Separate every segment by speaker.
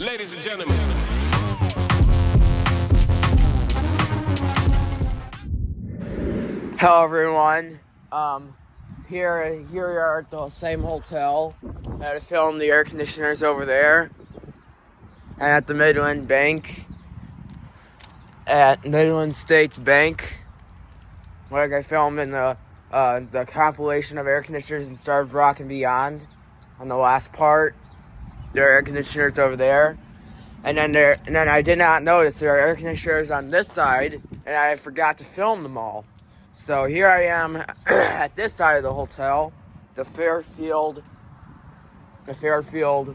Speaker 1: Ladies and gentlemen.
Speaker 2: Hello everyone. Here we are at the same hotel. I had to film the air conditioners over there. And at the Midland Bank. At Midland States Bank. Like I filmed in the compilation of air conditioners in Starved Rock and Beyond. On the last part. There are air conditioners over there. And then I did not notice there are air conditioners on this side, and I forgot to film them all. So here I am at this side of the hotel, the Fairfield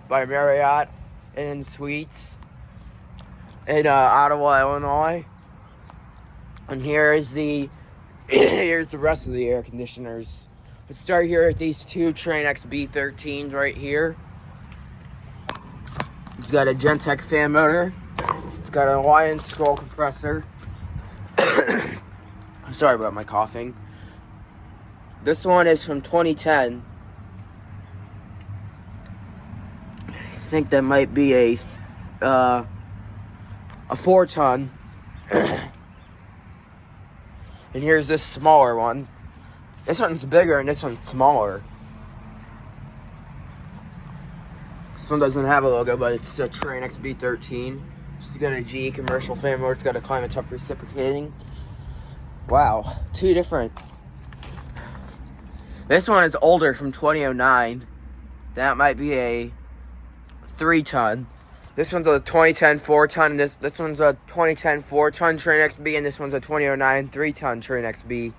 Speaker 2: by Marriott Inn Suites in Ottawa, Illinois. And here's the rest of the air conditioners. Let's start here at these two Train-X B13s right here. It's got a Gentech fan motor. It's got a Lion scroll compressor. Sorry about my coughing. This one is from 2010. I think that might be a 4-ton. And here's this smaller one. This one's bigger and this one's smaller. This one doesn't have a logo, but it's a Train-X B13. It's got a GE commercial fan motor. It's got a climate tough reciprocating. Wow, two different. This one is older, from 2009. That might be a 3-ton. This one's a 2010 4-ton. And this one's a 2010 4-ton Train-X B, and this one's a 2009 3-ton Train-X B.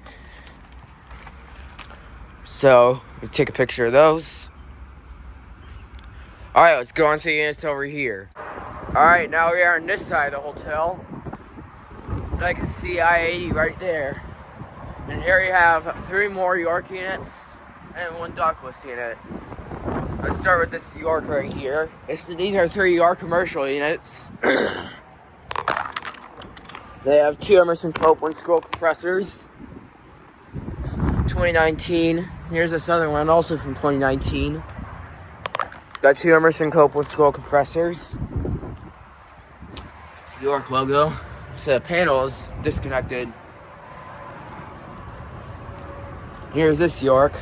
Speaker 2: So, we take a picture of those. Alright, let's go on to the units over here. Alright, now we are on this side of the hotel. I can see I-80 right there. And here you have 3 more York units and 1 ductless unit. Let's start with this York right here. These are 3 York commercial units. They have 2 Emerson Copeland scroll compressors. 2019. Here's this other one, also from 2019. Got 2 Emerson Copeland scroll compressors. York logo. So the panel is disconnected. Here's this York.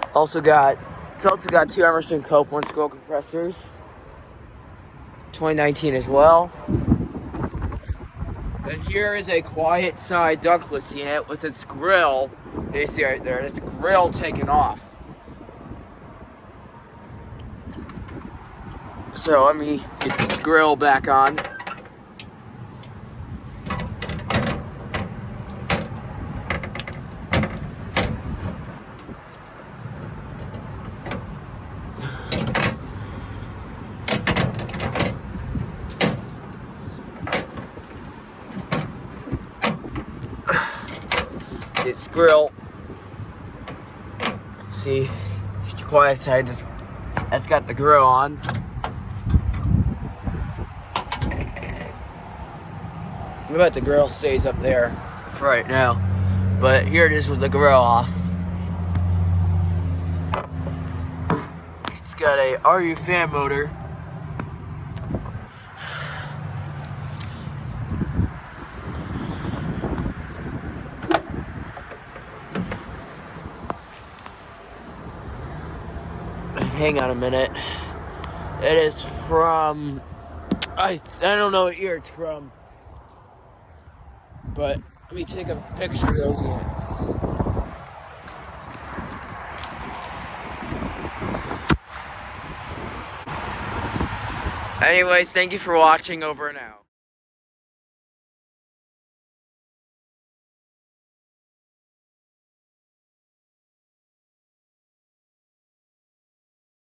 Speaker 2: It's also got 2 Emerson Copeland scroll compressors. 2019 as well. And here is a Quietside ductless unit with its grill. You see right there, its grill taken off. So let me get this grill back on. It's grill. See, it's the Quietside that's got the grill on. I bet the grill stays up there for right now. But here it is with the grill off. It's got a RU fan motor. Hang on a minute. It is from... I don't know what year it's from. But let me take a picture of those units. Anyways, thank you for watching. Over and out.